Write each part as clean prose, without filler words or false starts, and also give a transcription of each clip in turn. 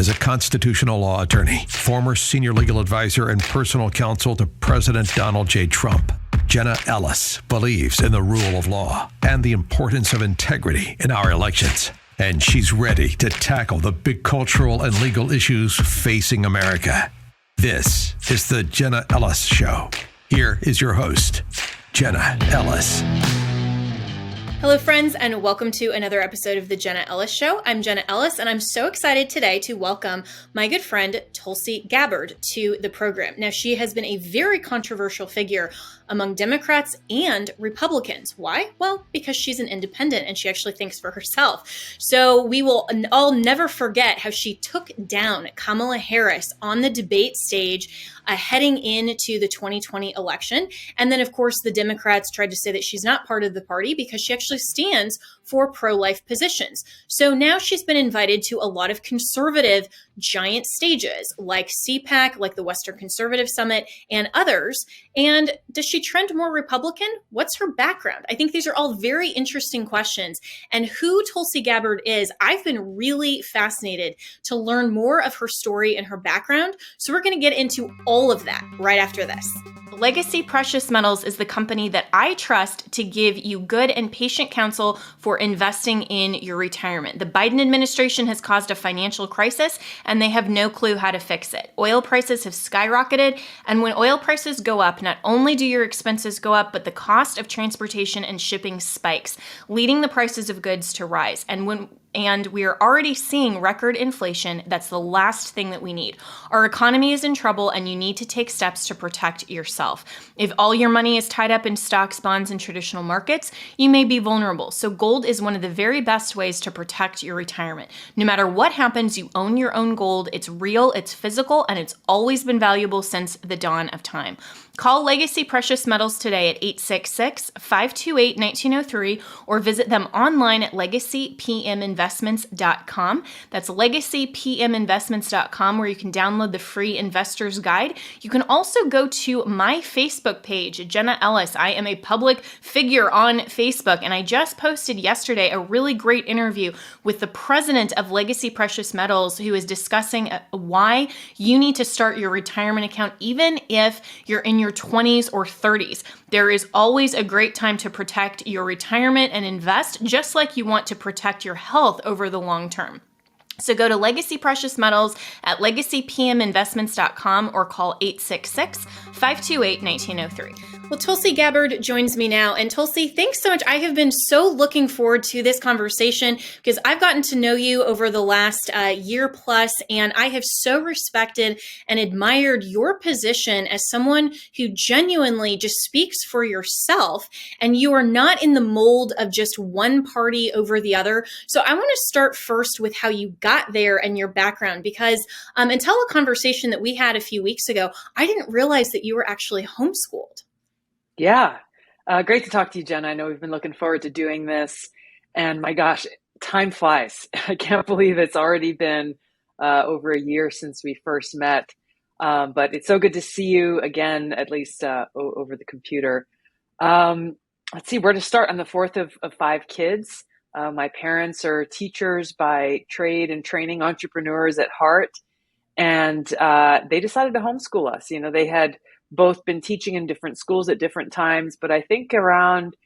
As a constitutional law attorney, former senior legal advisor and personal counsel to President Donald J. Trump, Jenna Ellis believes in the rule of law and the importance of integrity in our elections. And she's ready to tackle the big cultural and legal issues facing America. This is the Jenna Ellis Show. Here is your host, Jenna Ellis. Hello, friends, and welcome to another episode of the Jenna Ellis Show. I'm Jenna Ellis, and I'm so excited today to welcome my good friend, Tulsi Gabbard, to the program. Now, she has been a very controversial figure among Democrats and Republicans. Why? Well, because she's an independent and she actually thinks for herself. So we will all never forget how she took down Kamala Harris on the debate stage heading into the 2020 election. And then, of course, the Democrats tried to say that she's not part of the party because she actually stands for pro-life positions. So now she's been invited to a lot of conservative giant stages like CPAC, like the Western Conservative Summit, and others. And does she trend more Republican? What's her background? I think these are all very interesting questions. And who Tulsi Gabbard is, I've been really fascinated to learn more of her story and her background. So we're going to get into all of that right after this. Legacy Precious Metals is the company that I trust to give you good and patient counsel for investing in your retirement. The Biden administration has caused a financial crisis and they have no clue how to fix it. Oil prices have skyrocketed, and when oil prices go up, not only do your expenses go up, but the cost of transportation and shipping spikes, leading the prices of goods to rise. And we are already seeing record inflation. That's the last thing that we need. Our economy is in trouble and you need to take steps to protect yourself. If all your money is tied up in stocks, bonds, and traditional markets, you may be vulnerable. So gold is one of the very best ways to protect your retirement. No matter what happens, you own your own gold. It's real, it's physical, and it's always been valuable since the dawn of time. Call Legacy Precious Metals today at 866-528-1903 or visit them online at legacypminvestments.com. That's legacypminvestments.com, where you can download the free investor's guide. You can also go to my Facebook page, Jenna Ellis. I am a public figure on Facebook, and I just posted yesterday a really great interview with the president of Legacy Precious Metals, who is discussing why you need to start your retirement account even if you're in your 20s or 30s. There is always a great time to protect your retirement and invest, just like you want to protect your health over the long term. So go to Legacy Precious Metals at legacypminvestments.com or call 866-528-1903. Well, Tulsi Gabbard joins me now. And Tulsi, thanks so much. I have been so looking forward to this conversation because I've gotten to know you over the last year plus, and I have so respected and admired your position as someone who genuinely just speaks for yourself, and you are not in the mold of just one party over the other. So I want to start first with how you got there and your background, because until a conversation that we had a few weeks ago, I didn't realize that you were actually homeschooled. Yeah. Great to talk to you, Jen. I know we've been looking forward to doing this, and my gosh, time flies. I can't believe it's already been over a year since we first met. But it's so good to see you again, at least over the computer. Let's see where to start. I'm the fourth of five kids. My parents are teachers by trade and training, entrepreneurs at heart. And they decided to homeschool us. You know, they had both been teaching in different schools at different times, but I think around,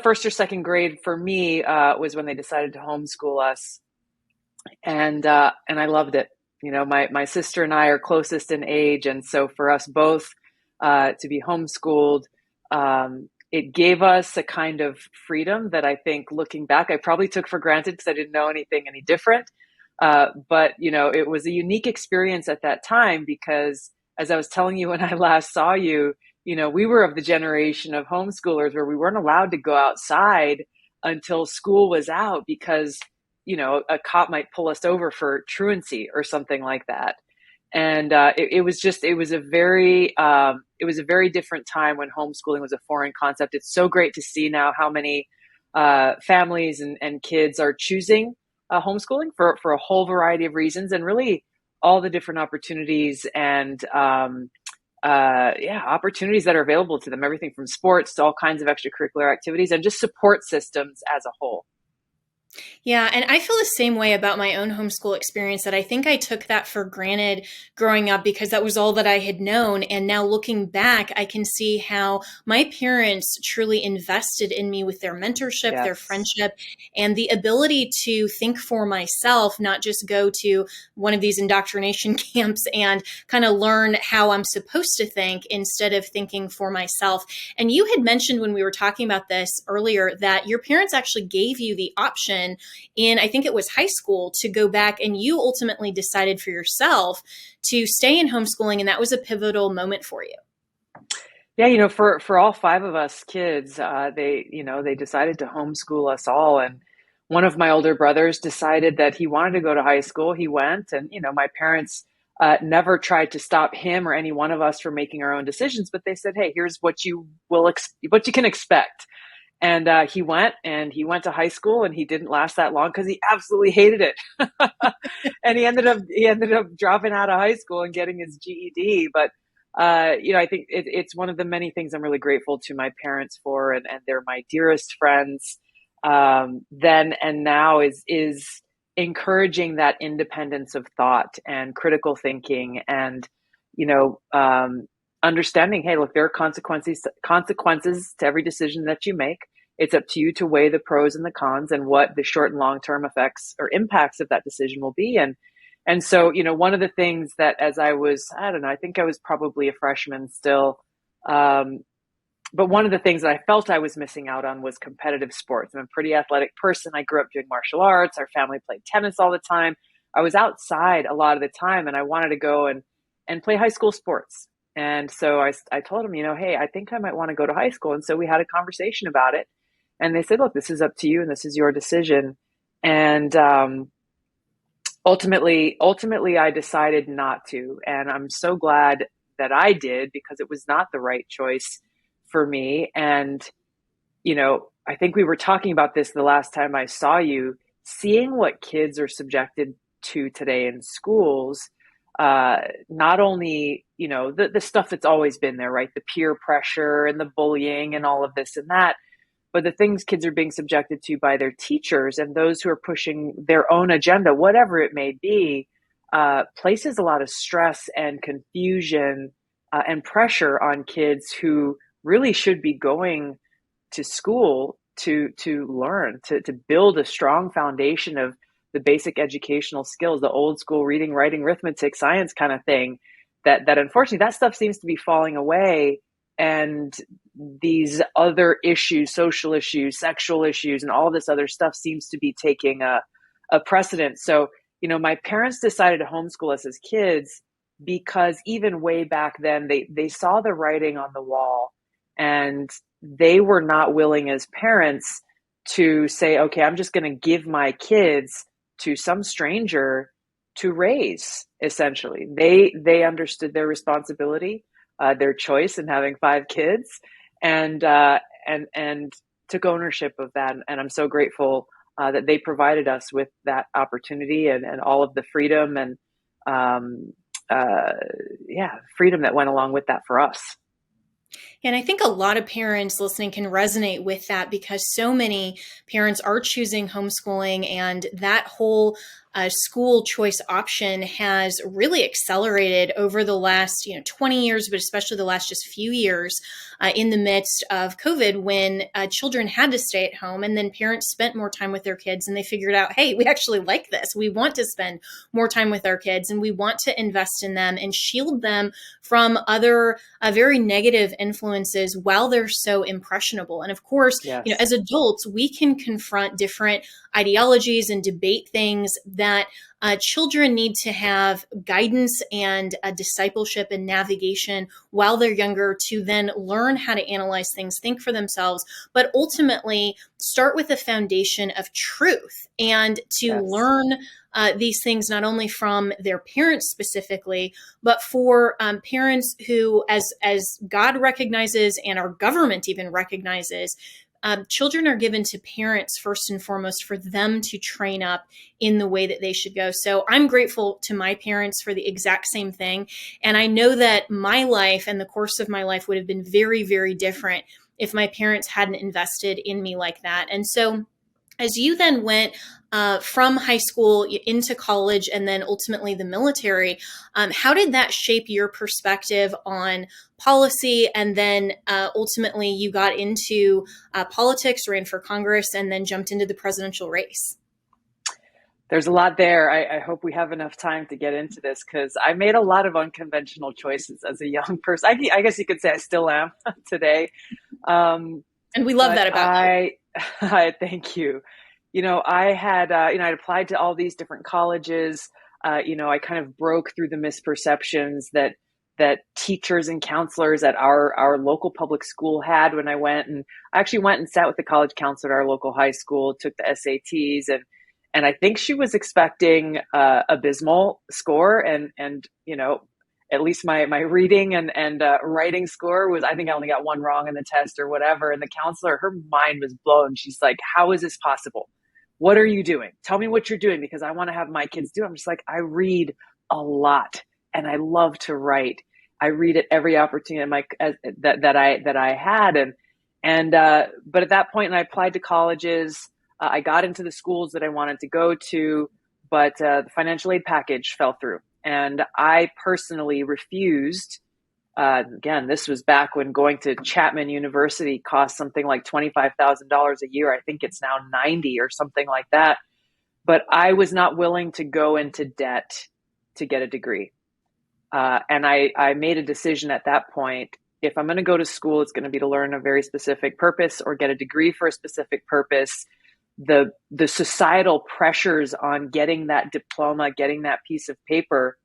first or second grade for me was when they decided to homeschool us. And I loved it. My sister and I are closest in age. And so for us both to be homeschooled, it gave us a kind of freedom that I think looking back, I probably took for granted because I didn't know anything any different. But it was a unique experience at that time because, as I was telling you when I last saw you, we were of the generation of homeschoolers where we weren't allowed to go outside until school was out because, a cop might pull us over for truancy or something like that. And it was a very different time when homeschooling was a foreign concept. It's so great to see now how many families and kids are choosing homeschooling for a whole variety of reasons, and really all the different opportunities and opportunities that are available to them, everything from sports to all kinds of extracurricular activities and just support systems as a whole. Yeah, and I feel the same way about my own homeschool experience, that I think I took that for granted growing up because that was all that I had known. And now looking back, I can see how my parents truly invested in me with their mentorship, their Yes. friendship, and the ability to think for myself, not just go to one of these indoctrination camps and kind of learn how I'm supposed to think instead of thinking for myself. And you had mentioned when we were talking about this earlier that your parents actually gave you the option in, I think it was high school, to go back, and you ultimately decided for yourself to stay in homeschooling. And that was a pivotal moment for you. Yeah, for all five of us kids, they decided to homeschool us all. And one of my older brothers decided that he wanted to go to high school. He went, and my parents never tried to stop him or any one of us from making our own decisions, but they said, "Hey, here's what you can expect." And he went to high school, and he didn't last that long because he absolutely hated it. And he ended up dropping out of high school and getting his GED. But I think it's one of the many things I'm really grateful to my parents for, and they're my dearest friends. Then and now is encouraging that independence of thought and critical thinking, and you know um, understanding, hey, look, there are consequences to every decision that you make. It's up to you to weigh the pros and the cons and what the short and long term effects or impacts of that decision will be. And so, one of the things that, as I don't know, I think I was probably a freshman still. Um, but one of the things that I felt I was missing out on was competitive sports. I'm a pretty athletic person. I grew up doing martial arts. Our family played tennis all the time. I was outside a lot of the time, and I wanted to go and play high school sports. And so I told him, hey, I think I might want to go to high school. And so we had a conversation about it. And they said, look, this is up to you and this is your decision. And ultimately, I decided not to. And I'm so glad that I did, because it was not the right choice for me. And, I think we were talking about this the last time I saw you, seeing what kids are subjected to today in schools. Not only, the stuff that's always been there, right? The peer pressure and the bullying and all of this and that, but the things kids are being subjected to by their teachers and those who are pushing their own agenda, whatever it may be, places a lot of stress and confusion and pressure on kids who really should be going to school to learn, to build a strong foundation of the basic educational skills, the old school reading, writing, arithmetic, science kind of thing, that unfortunately that stuff seems to be falling away. And these other issues, social issues, sexual issues, and all this other stuff seems to be taking a precedent. So, my parents decided to homeschool us as kids because even way back then, they saw the writing on the wall, and they were not willing as parents to say, okay, I'm just going to give my kids to some stranger to raise. Essentially, they understood their responsibility, their choice in having 5 kids, and took ownership of that. And I'm so grateful that they provided us with that opportunity and all of the freedom and freedom that went along with that for us. And I think a lot of parents listening can resonate with that, because so many parents are choosing homeschooling, and that whole school choice option has really accelerated over the last 20 years, but especially the last just few years in the midst of COVID, when children had to stay at home, and then parents spent more time with their kids, and they figured out, hey, we actually like this. We want to spend more time with our kids, and we want to invest in them and shield them from other very negative influences while they're so impressionable. And of course, Yes. as adults, we can confront different ideologies and debate things that children need to have guidance and discipleship and navigation while they're younger, to then learn how to analyze things, think for themselves, but ultimately start with a foundation of truth, and to Yes. learn these things not only from their parents specifically, but for parents who, as God recognizes and our government even recognizes, children are given to parents first and foremost for them to train up in the way that they should go. So I'm grateful to my parents for the exact same thing. And I know that my life and the course of my life would have been very, very different if my parents hadn't invested in me like that. And so As you then went from high school into college and then ultimately the military, how did that shape your perspective on policy? And then ultimately you got into politics, ran for Congress, and then jumped into the presidential race. There's a lot there. I hope we have enough time to get into this because I made a lot of unconventional choices as a young person. I guess you could say I still am today. And we love that about you. I thank you. I had, I'd applied to all these different colleges. I kind of broke through the misperceptions that teachers and counselors at our local public school had when I went. And I actually went and sat with the college counselor at our local high school, took the SATs, and I think she was expecting abysmal score. And at least my reading and writing score was, I think I only got one wrong in the test or whatever. And the counselor, her mind was blown. She's like, how is this possible? What are you doing? Tell me what you're doing because I want to have my kids do it. I'm just like, I read a lot and I love to write. I read at every opportunity that I had. But at that point, and I applied to colleges, I got into the schools that I wanted to go to, but the financial aid package fell through. And I personally refused. Again, this was back when going to Chapman University cost something like $25,000 a year. I think it's now 90 or something like that. But I was not willing to go into debt to get a degree. And I made a decision at that point. If I'm going to go to school, it's going to be to learn a very specific purpose or get a degree for a specific purpose. The societal pressures on getting that diploma, getting that piece of paper,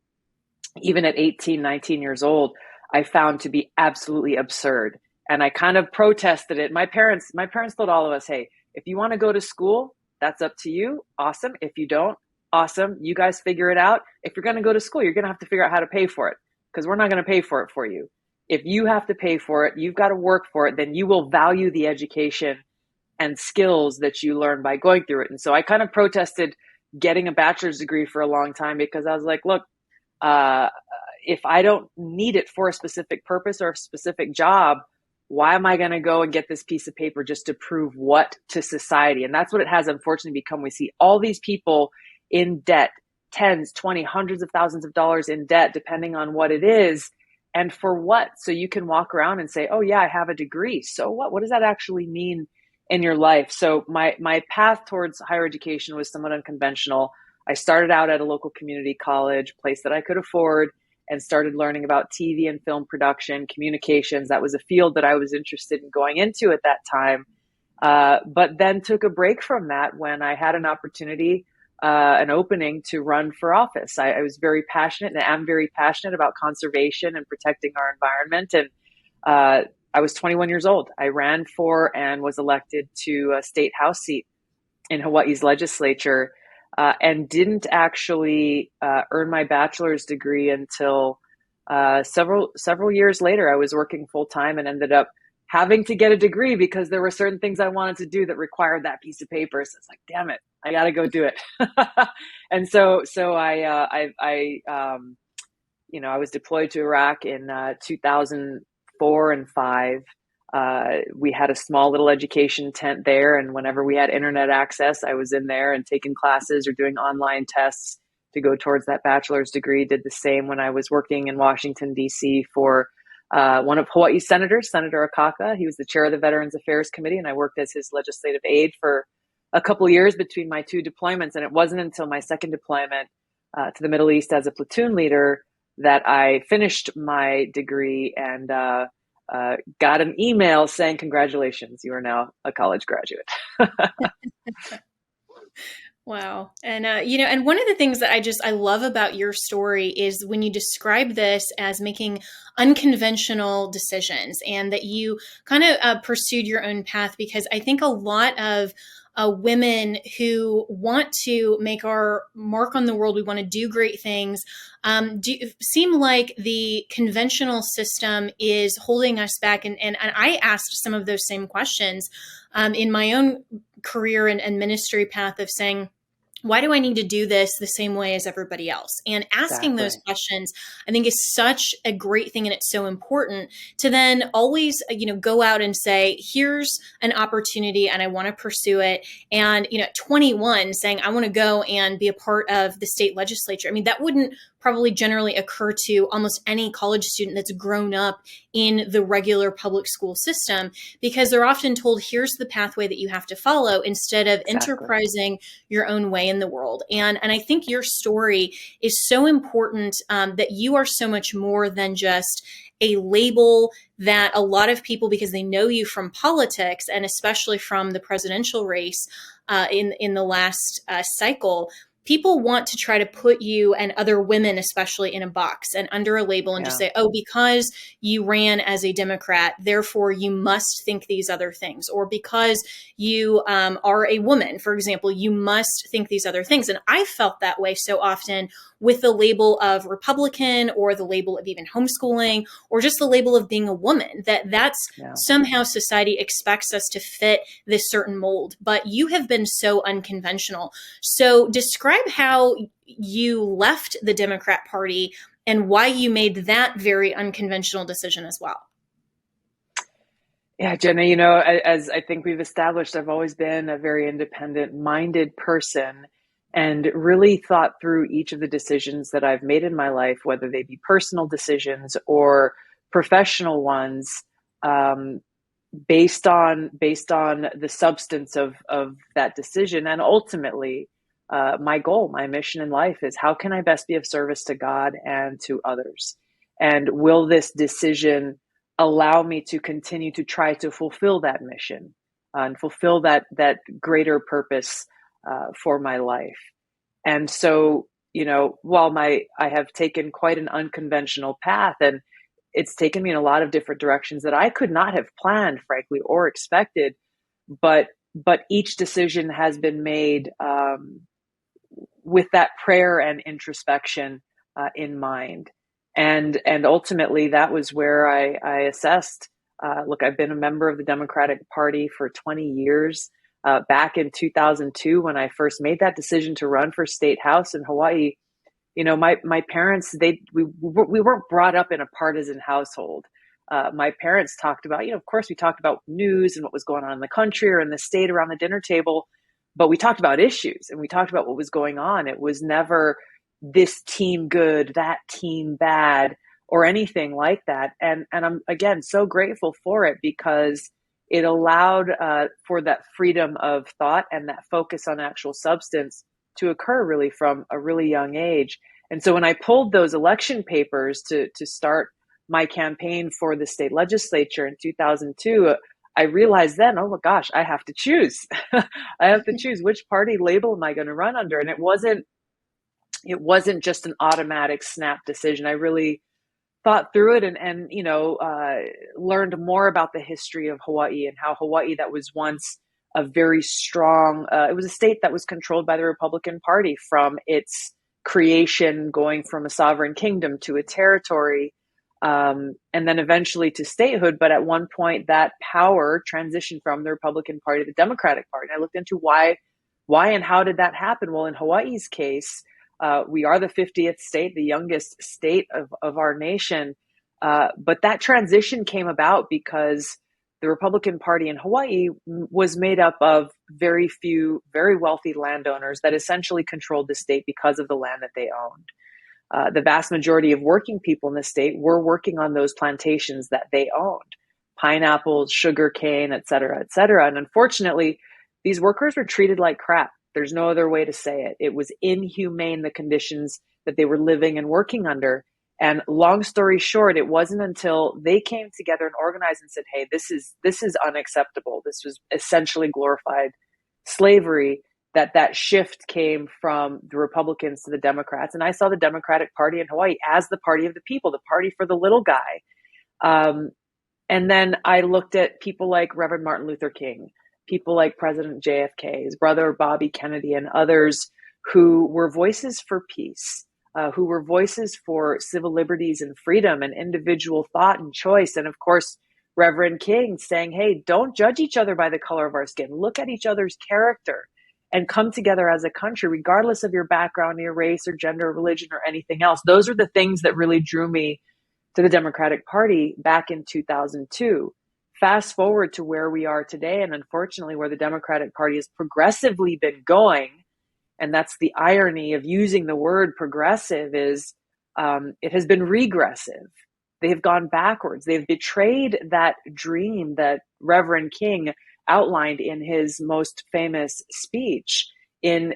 even at 18, 19 years old, I found to be absolutely absurd. And I kind of protested it. My parents told all of us, hey, if you want to go to school, that's up to you. Awesome. If you don't, awesome. You guys figure it out. If you're going to go to school, you're going to have to figure out how to pay for it because we're not going to pay for it for you. If you have to pay for it, you've got to work for it, then you will value the education and skills that you learn by going through it. And so I kind of protested getting a bachelor's degree for a long time because I was like, look, if I don't need it for a specific purpose or a specific job, why am I going to go and get this piece of paper just to prove what to society? And that's what it has unfortunately become. We see all these people in debt, tens, 20, hundreds of thousands of dollars in debt, depending on what it is. And for what? So you can walk around and say, oh yeah, I have a degree. So what? What does that actually mean in your life? So my path towards higher education was somewhat unconventional. I started out at a local community college, place that I could afford, and started learning about TV and film production, communications. That was a field that I was interested in going into at that time. But then took a break from that when I had an opportunity, an opening to run for office. I was very passionate and am very passionate about conservation and protecting our environment. And I was 21 years old. I ran for and was elected to a state house seat in Hawaii's legislature, and didn't actually earn my bachelor's degree until several years later. I was working full time and ended up having to get a degree because there were certain things I wanted to do that required that piece of paper. So it's like, damn it, I got to go do it. And so I was deployed to Iraq in 2004 and 5. We had a small little education tent there. And whenever we had internet access, I was in there and taking classes or doing online tests to go towards that bachelor's degree. Did the same when I was working in Washington, D.C. for one of Hawaii's senators, Senator Akaka. He was the chair of the Veterans Affairs Committee, and I worked as his legislative aide for a couple of years between my two deployments. And it wasn't until my second deployment to the Middle East as a platoon leader that I finished my degree and got an email saying, congratulations, you are now a college graduate. Wow. And, and one of the things that I love about your story is when you describe this as making unconventional decisions and that you kind of pursued your own path, because I think a lot of women who want to make our mark on the world, we want to do great things, seem like the conventional system is holding us back. And I asked some of those same questions in my own career and ministry path of saying, why do I need to do this the same way as everybody else? And asking those Exactly. questions, I think, is such a great thing. And it's so important to then always, go out and say, here's an opportunity and I want to pursue it. And, at 21 saying, I want to go and be a part of the state legislature. I mean, that wouldn't probably generally occur to almost any college student that's grown up in the regular public school system, because they're often told, here's the pathway that you have to follow, instead of Exactly. enterprising your own way in the world. And I think your story is so important, that you are so much more than just a label that a lot of people, because they know you from politics and especially from the presidential race in the last cycle. People want to try to put you and other women, especially, in a box and under a label and just Yeah. say, oh, because you ran as a Democrat, therefore you must think these other things. Or because you are a woman, for example, you must think these other things. And I felt that way so often with the label of Republican, or the label of even homeschooling, or just the label of being a woman, that's Yeah. somehow society expects us to fit this certain mold. But you have been so unconventional. So describe how you left the Democrat Party and why you made that very unconventional decision as well. Yeah, Jenna, as I think we've established, I've always been a very independent-minded person and really thought through each of the decisions that I've made in my life, whether they be personal decisions or professional ones, um, based on the substance of that decision. And ultimately, my goal, my mission in life is, how can I best be of service to God and to others? And will this decision allow me to continue to try to fulfill that mission, and fulfill that greater purpose for my life? And so, while I have taken quite an unconventional path, and it's taken me in a lot of different directions that I could not have planned, frankly, or expected, but each decision has been made with that prayer and introspection in mind. And ultimately, that was where I assessed, look, I've been a member of the Democratic Party for 20 years. Back in 2002, when I first made that decision to run for state house in Hawaii, my parents, we weren't brought up in a partisan household. My parents talked about, of course, we talked about news and what was going on in the country or in the state around the dinner table, but we talked about issues and we talked about what was going on. It was never this team good, that team bad, or anything like that. And I'm, again, so grateful for it, because it allowed for that freedom of thought and that focus on actual substance to occur really from a really young age. And so when I pulled those election papers to start my campaign for the state legislature in 2002, I realized then, oh my gosh, I have to choose. I have to choose, which party label am I going to run under? And it wasn't just an automatic snap decision. I really thought through it and learned more about the history of Hawaii, and how Hawaii, that was once a very strong, it was a state that was controlled by the Republican Party from its creation, going from a sovereign kingdom to a territory, and then eventually to statehood. But at one point, that power transitioned from the Republican Party to the Democratic Party. And I looked into why and how did that happen? Well, in Hawaii's case, we are the 50th state, the youngest state of our nation. But that transition came about because the Republican Party in Hawaii was made up of very few, very wealthy landowners that essentially controlled the state because of the land that they owned. The vast majority of working people in the state were working on those plantations that they owned: pineapples, sugar cane, et cetera, et cetera. And unfortunately, these workers were treated like crap. There's no other way to say it. It was inhumane, the conditions that they were living and working under. And long story short, it wasn't until they came together and organized and said, hey, this is unacceptable. This was essentially glorified slavery, that shift came from the Republicans to the Democrats. And I saw the Democratic Party in Hawaii as the party of the people, the party for the little guy. And then I looked at people like Reverend Martin Luther King, people like President JFK, his brother Bobby Kennedy, and others who were voices for peace, who were voices for civil liberties and freedom and individual thought and choice. And of course, Reverend King saying, hey, don't judge each other by the color of our skin. Look at each other's character. and come together as a country, regardless of your background, your race or gender or religion or anything else. Those are the things that really drew me to the Democratic Party back in 2002. Fast forward to where we are today, and unfortunately where the Democratic Party has progressively been going, and that's the irony of using the word progressive, is it has been regressive. They have gone backwards. They've betrayed that dream that Reverend King outlined in his most famous speech, in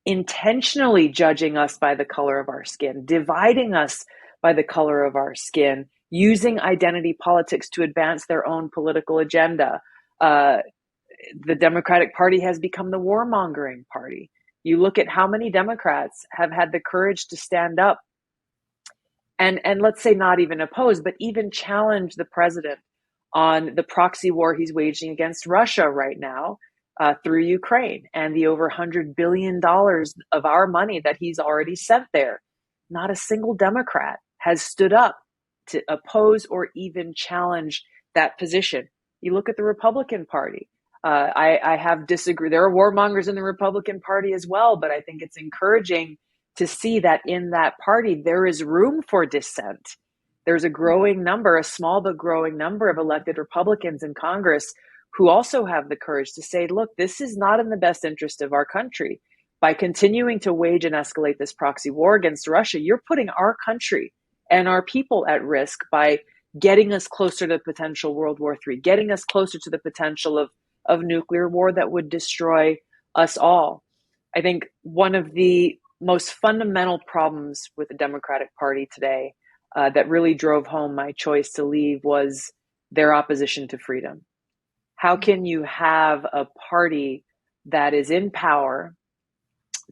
intentionally judging us by the color of our skin, dividing us by the color of our skin, using identity politics to advance their own political agenda. The Democratic Party has become the warmongering party. You look at how many Democrats have had the courage to stand up and let's say not even oppose, but even challenge the president on the proxy war he's waging against Russia right now through Ukraine, and the over $100 billion of our money that he's already sent there. Not a single Democrat has stood up to oppose or even challenge that position. You look at the Republican Party. I have disagreed. There are warmongers in the Republican Party as well, but I think it's encouraging to see that in that party, there is room for dissent. There's a growing number, a small but growing number of elected Republicans in Congress who also have the courage to say, look, this is not in the best interest of our country. By continuing to wage and escalate this proxy war against Russia, you're putting our country and our people at risk by getting us closer to potential World War III, getting us closer to the potential of nuclear war that would destroy us all. I think one of the most fundamental problems with the Democratic Party today that really drove home my choice to leave was their opposition to freedom. How can you have a party that is in power,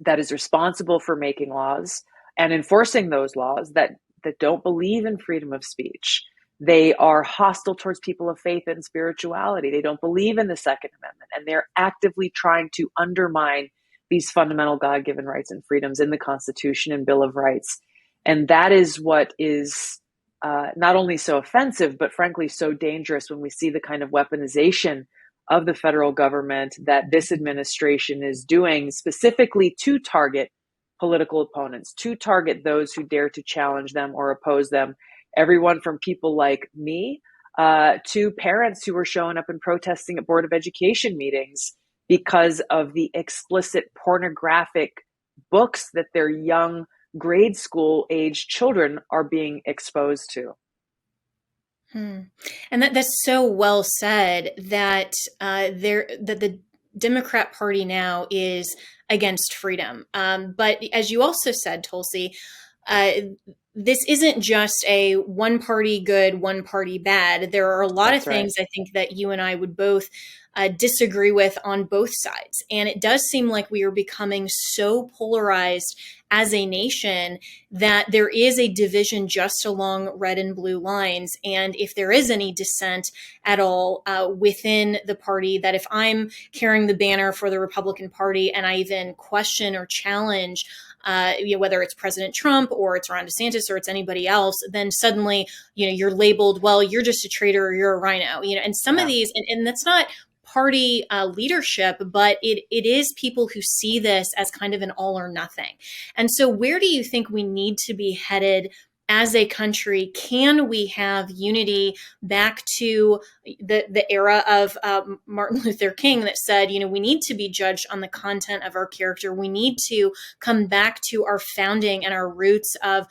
that is responsible for making laws and enforcing those laws, that don't believe in freedom of speech? They are hostile towards people of faith and spirituality. They don't believe in the Second Amendment, and they're actively trying to undermine these fundamental God-given rights and freedoms in the Constitution and Bill of Rights. And that is what is not only so offensive, but frankly so dangerous when we see the kind of weaponization of the federal government that this administration is doing, specifically to target political opponents, to target those who dare to challenge them or oppose them. Everyone from people like me to parents who were showing up and protesting at Board of Education meetings because of the explicit pornographic books that their young grade school age children are being exposed to. And that's so well said that that the Democrat Party now is against freedom. But as you also said, Tulsi, this isn't just a one party good, one party bad. There are a lot of things I think that you and I would both disagree with on both sides. And it does seem like we are becoming so polarized as a nation that there is a division just along red and blue lines. And if there is any dissent at all within the party, that if I'm carrying the banner for the Republican Party and I even question or challenge whether it's President Trump or it's Ron DeSantis or it's anybody else, then suddenly, you're labeled, well, you're just a traitor or you're a rhino, and some of these, and that's not party leadership, but it is people who see this as kind of an all or nothing. And so where do you think we need to be headed as a country? Can we have unity back to the era of Martin Luther King that said, we need to be judged on the content of our character. We need to come back to our founding and our roots of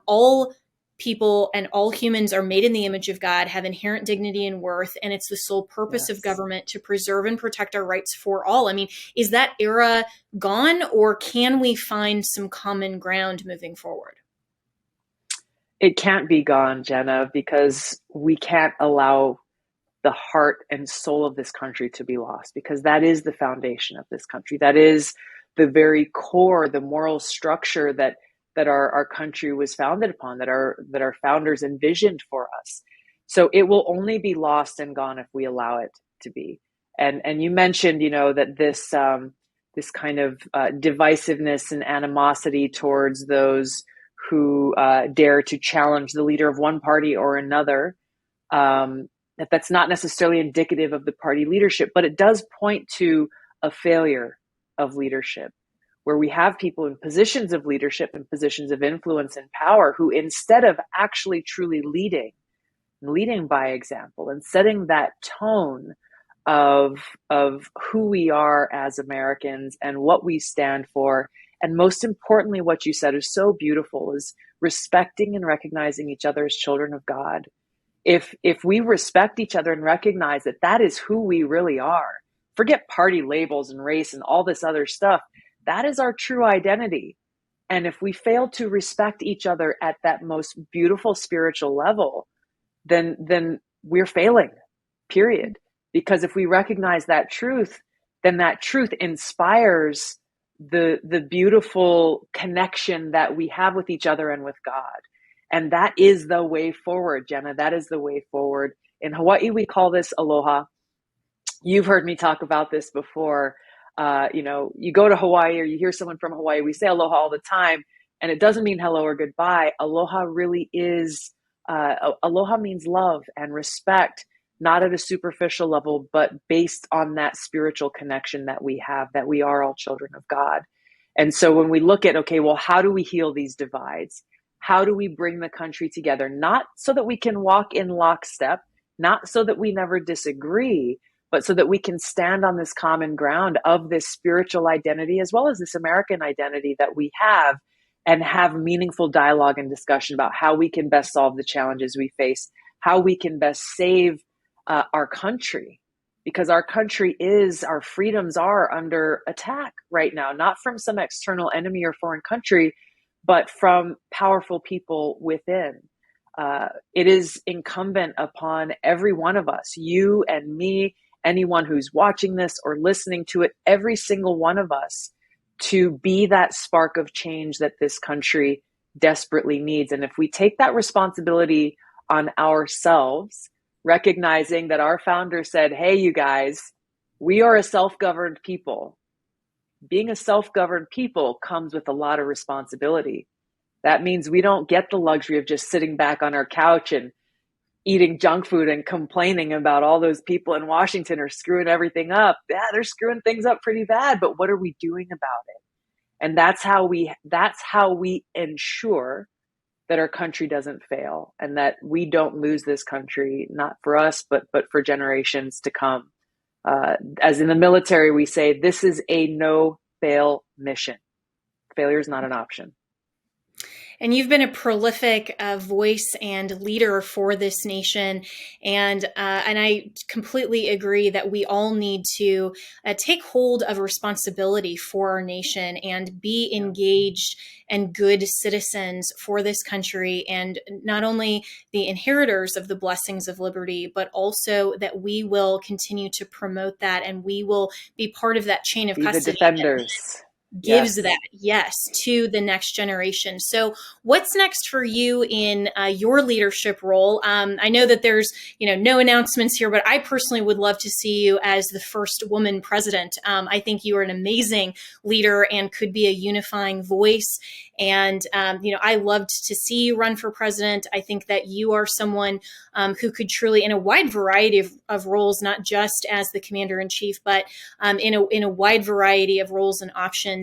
all people and all humans are made in the image of God, have inherent dignity and worth, and it's the sole purpose of government to preserve and protect our rights for all. I mean, is that era gone, or can we find some common ground moving forward? It can't be gone, Jenna, because we can't allow the heart and soul of this country to be lost, because that is the foundation of this country. That is the very core, the moral structure that our country was founded upon, that our founders envisioned for us. So it will only be lost and gone if we allow it to be. And you mentioned, that this kind of divisiveness and animosity towards those who dare to challenge the leader of one party or another, that's not necessarily indicative of the party leadership, but it does point to a failure of leadership, where we have people in positions of leadership and positions of influence and power who, instead of actually truly leading by example and setting that tone of who we are as Americans and what we stand for, and most importantly, what you said is so beautiful, is respecting and recognizing each other as children of God. If we respect each other and recognize that that is who we really are, forget party labels and race and all this other stuff, that is our true identity. And if we fail to respect each other at that most beautiful spiritual level, then we're failing, period. Because if we recognize that truth, then that truth inspires the beautiful connection that we have with each other and with God. And that is the way forward, Jenna. That is the way forward. In Hawaii, we call this aloha. You've heard me talk about this before. You go to Hawaii or you hear someone from Hawaii, we say aloha all the time, and it doesn't mean hello or goodbye. Aloha really is, aloha means love and respect, not at a superficial level, but based on that spiritual connection that we have, that we are all children of God. And so when we look at, okay, well, how do we heal these divides? How do we bring the country together? Not so that we can walk in lockstep, not so that we never disagree, but so that we can stand on this common ground of this spiritual identity, as well as this American identity that we have, and have meaningful dialogue and discussion about how we can best solve the challenges we face, how we can best save our country, because our country our freedoms are under attack right now, not from some external enemy or foreign country, but from powerful people within. It is incumbent upon every one of us, you and me, anyone who's watching this or listening to it, every single one of us, to be that spark of change that this country desperately needs. And if we take that responsibility on ourselves, recognizing that our founder said, hey, you guys, we are a self-governed people. Being a self-governed people comes with a lot of responsibility. That means we don't get the luxury of just sitting back on our couch and eating junk food and complaining about all those people in Washington are screwing everything up. Yeah, they're screwing things up pretty bad, but what are we doing about it? And that's how we ensure that our country doesn't fail and that we don't lose this country, not for us, but for generations to come. As in the military, we say, this is a no-fail mission. Failure is not an option. And you've been a prolific voice and leader for this nation. And I completely agree that we all need to take hold of responsibility for our nation and be engaged and good citizens for this country, and not only the inheritors of the blessings of liberty, but also that we will continue to promote that, and we will be part of that chain of custody. The defenders. Gives that, to the next generation. So what's next for you in your leadership role? I know that there's, no announcements here, but I personally would love to see you as the first woman president. I think you are an amazing leader and could be a unifying voice. And, I loved to see you run for president. I think that you are someone who could truly, in a wide variety of roles, not just as the commander in chief, but in a wide variety of roles and options,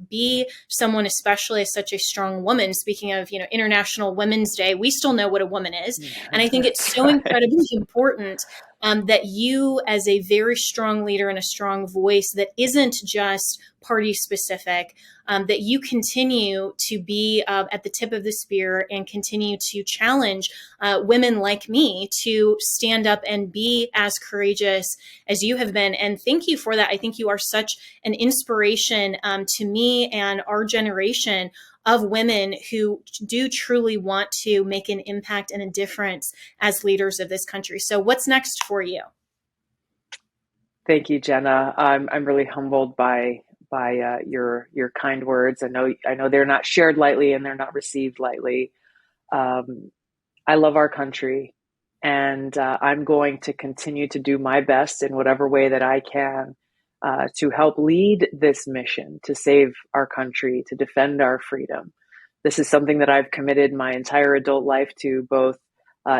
be someone, especially as such a strong woman. Speaking of, International Women's Day, we still know what a woman is. Yeah, and I think it's so incredibly important that you, as a very strong leader and a strong voice that isn't just party specific, that you continue to be at the tip of the spear and continue to challenge women like me to stand up and be as courageous as you have been. And thank you for that. I think you are such an inspiration to me and our generation of women who do truly want to make an impact and a difference as leaders of this country. So what's next for you? Thank you, Jenna. I'm really humbled by your kind words. I know they're not shared lightly and they're not received lightly. I love our country, and I'm going to continue to do my best in whatever way that I can to help lead this mission, to save our country, to defend our freedom. This is something that I've committed my entire adult life to, both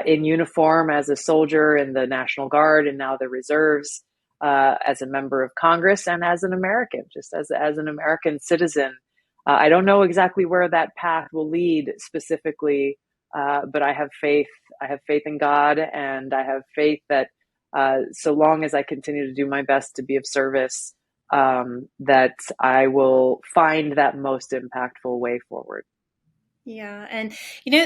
in uniform as a soldier in the National Guard and now the reserves, as a member of Congress and as an American, just as an American citizen. I don't know exactly where that path will lead specifically, but I have faith. I have faith in God, and I have faith that so long as I continue to do my best to be of service, that I will find that most impactful way forward. Yeah. And,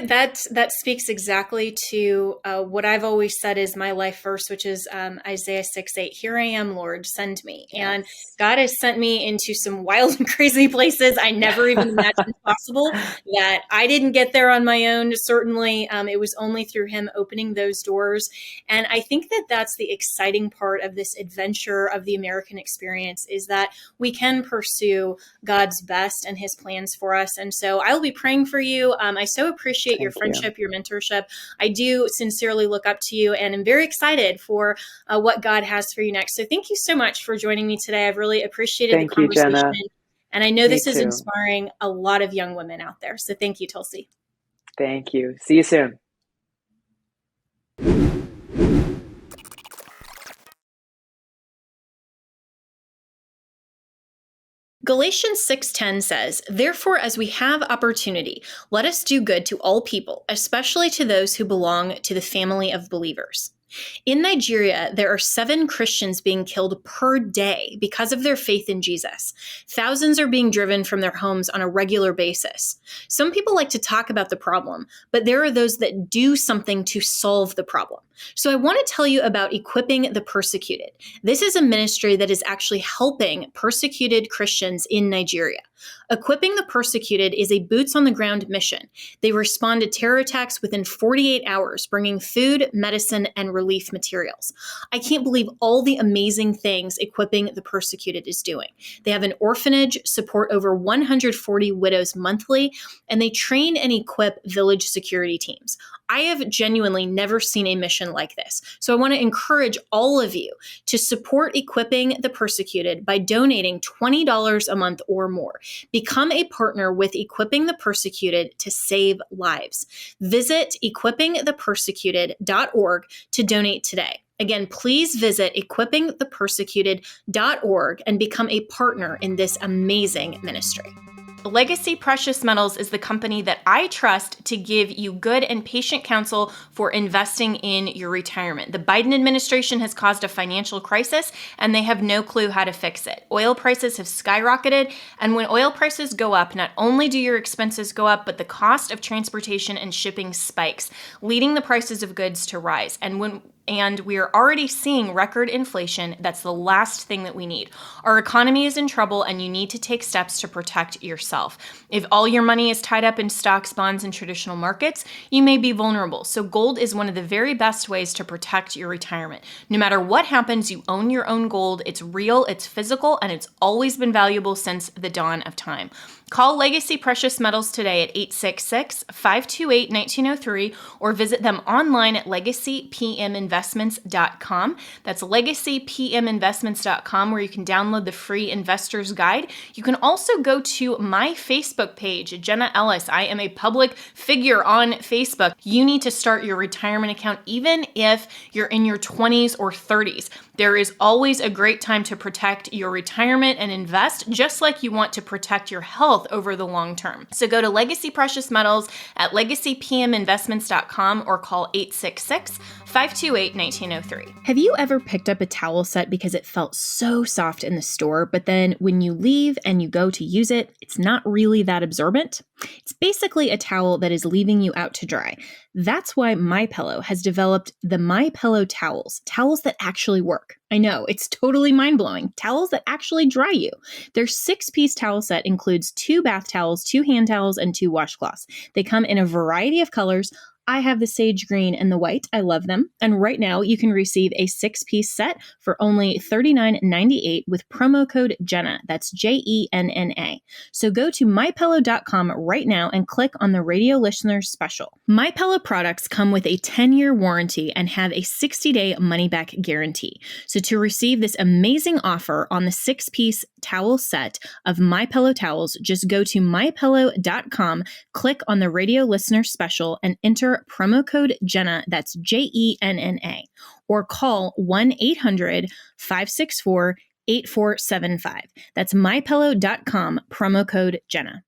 that speaks exactly to what I've always said is my life verse, which is Isaiah 6:8. Here I am, Lord, send me. Yes. And God has sent me into some wild and crazy places I never even imagined possible, that I didn't get there on my own. Certainly, it was only through him opening those doors. And I think that that's the exciting part of this adventure of the American experience, is that we can pursue God's best and his plans for us. And so I will be praying for you. I so appreciate your friendship, your mentorship. I do sincerely look up to you, and I'm very excited for what God has for you next. So thank you so much for joining me today. I've really appreciated the conversation. Jenna. And I know Me this is too. inspiring a lot of young women out there. So thank you, Tulsi. Thank you. See you soon. Galatians 6:10 says, "Therefore, as we have opportunity, let us do good to all people, especially to those who belong to the family of believers." In Nigeria, there are 7 Christians being killed per day because of their faith in Jesus. Thousands are being driven from their homes on a regular basis. Some people like to talk about the problem, but there are those that do something to solve the problem. So I want to tell you about Equipping the Persecuted. This is a ministry that is actually helping persecuted Christians in Nigeria. Equipping the Persecuted is a boots-on-the-ground mission. They respond to terror attacks within 48 hours, bringing food, medicine, and relief materials. I can't believe all the amazing things Equipping the Persecuted is doing. They have an orphanage, support over 140 widows monthly, and they train and equip village security teams. I have genuinely never seen a mission like this. So I want to encourage all of you to support Equipping the Persecuted by donating $20 a month or more. Become a partner with Equipping the Persecuted to save lives. Visit equippingthepersecuted.org to donate today. Again, please visit equippingthepersecuted.org and become a partner in this amazing ministry. Legacy Precious Metals is the company that I trust to give you good and patient counsel for investing in your retirement. The Biden administration has caused a financial crisis, and they have no clue how to fix it. Oil prices have skyrocketed, and when oil prices go up, not only do your expenses go up, but the cost of transportation and shipping spikes, leading the prices of goods to rise. And we are already seeing record inflation. That's the last thing that we need. Our economy is in trouble, and you need to take steps to protect yourself. If all your money is tied up in stocks, bonds, and traditional markets, you may be vulnerable. So gold is one of the very best ways to protect your retirement. No matter what happens, you own your own gold. It's real, it's physical, and it's always been valuable since the dawn of time. Call Legacy Precious Metals today at 866-528-1903 or visit them online at legacypminvestments.com. That's legacypminvestments.com, where you can download the free investor's guide. You can also go to my Facebook page, Jenna Ellis. I am a public figure on Facebook. You need to start your retirement account even if you're in your 20s or 30s. There is always a great time to protect your retirement and invest, just like you want to protect your health over the long term. So go to Legacy Precious Metals at legacypminvestments.com or call 866-528-1903. Have you ever picked up a towel set because it felt so soft in the store, but then when you leave and you go to use it, it's not really that absorbent? It's basically a towel that is leaving you out to dry. That's why MyPillow has developed the MyPillow towels that actually work. I know, it's totally mind-blowing. Towels that actually dry you. Their 6-piece towel set includes 2 bath towels, 2 hand towels, and 2 washcloths. They come in a variety of colors. I have the sage green and the white. I love them. And right now you can receive a 6-piece set for only $39.98 with promo code Jenna. That's JENNA. So go to mypillow.com right now and click on the radio listeners special. MyPillow products come with a 10-year warranty and have a 60-day money-back guarantee. So to receive this amazing offer on the 6-piece towel set of MyPillow towels, just go to mypillow.com, click on the radio listener special, and enter promo code Jenna, that's JENNA. or call 1-800-564-8475. That's mypillow.com, promo code Jenna.